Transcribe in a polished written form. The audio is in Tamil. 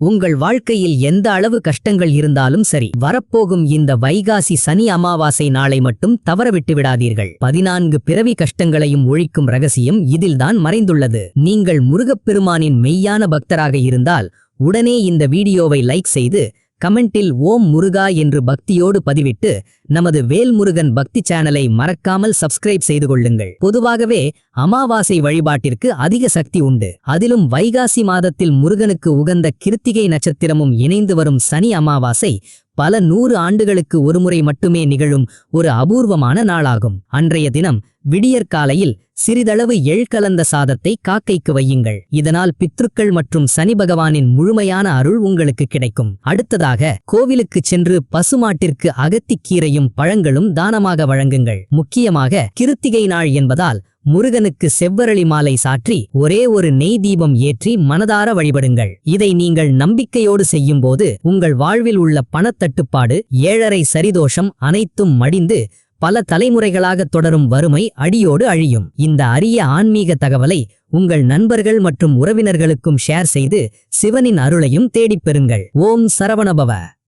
உங்கள் வாழ்க்கையில் எந்த அளவு கஷ்டங்கள் இருந்தாலும் சரி, வரப்போகும் இந்த வைகாசி சனி அமாவாசை நாளை மட்டும் தவறவிட்டு விடாதீர்கள். 14 பிறவி கஷ்டங்களையும் ஒழிக்கும் ரகசியம் இதில்தான் மறைந்துள்ளது. நீங்கள் முருகப்பெருமானின் மெய்யான பக்தராக இருந்தால் உடனே இந்த வீடியோவை லைக் செய்து கமெண்டில் ஓம் முருகா என்று பக்தியோடு பதிவிட்டு நமது வேல்முருகன் பக்தி சேனலை மறக்காமல் சப்ஸ்கிரைப் செய்து கொள்ளுங்கள். பொதுவாகவே அமாவாசை வழிபாட்டிற்கு அதிக சக்தி உண்டு. அதிலும் வைகாசி மாதத்தில் முருகனுக்கு உகந்த கிருத்திகை நட்சத்திரமும் இணைந்து வரும் சனி அமாவாசை பல 100 ஆண்டுகளுக்கு ஒருமுறை மட்டுமே நிகழும் ஒரு அபூர்வமான நாளாகும். அன்றைய தினம் விடியற்காலையில் சிறிதளவு எள் கலந்த சாதத்தை காக்கைக்கு வையுங்கள். இதனால் பித்ருக்கள் மற்றும் சனி பகவானின் முழுமையான அருள் உங்களுக்கு கிடைக்கும். அடுத்ததாக கோவிலுக்கு சென்று பசுமாட்டிற்கு அகத்திக்கீரையும் பழங்களும் தானமாக வழங்குங்கள். முக்கியமாக கிருத்திகை நாள் என்பதால் முருகனுக்கு செவ்வரளி மாலை சாற்றி ஒரே ஒரு நெய் தீபம் ஏற்றி மனதார வழிபடுங்கள். இதை நீங்கள் நம்பிக்கையோடு செய்யும்போது உங்கள் வாழ்வில் உள்ள பணத்தட்டுப்பாடு, ஏழரை சரிதோஷம் அனைத்தும் மடிந்து பல தலைமுறைகளாக தொடரும் வறுமை அடியோடு அழியும். இந்த அரிய ஆன்மீக தகவலை உங்கள் நண்பர்கள் மற்றும் உறவினர்களுக்கும் ஷேர் செய்து சிவனின் அருளையும் தேடிப் பெறுங்கள். ஓம் சரவணபவ.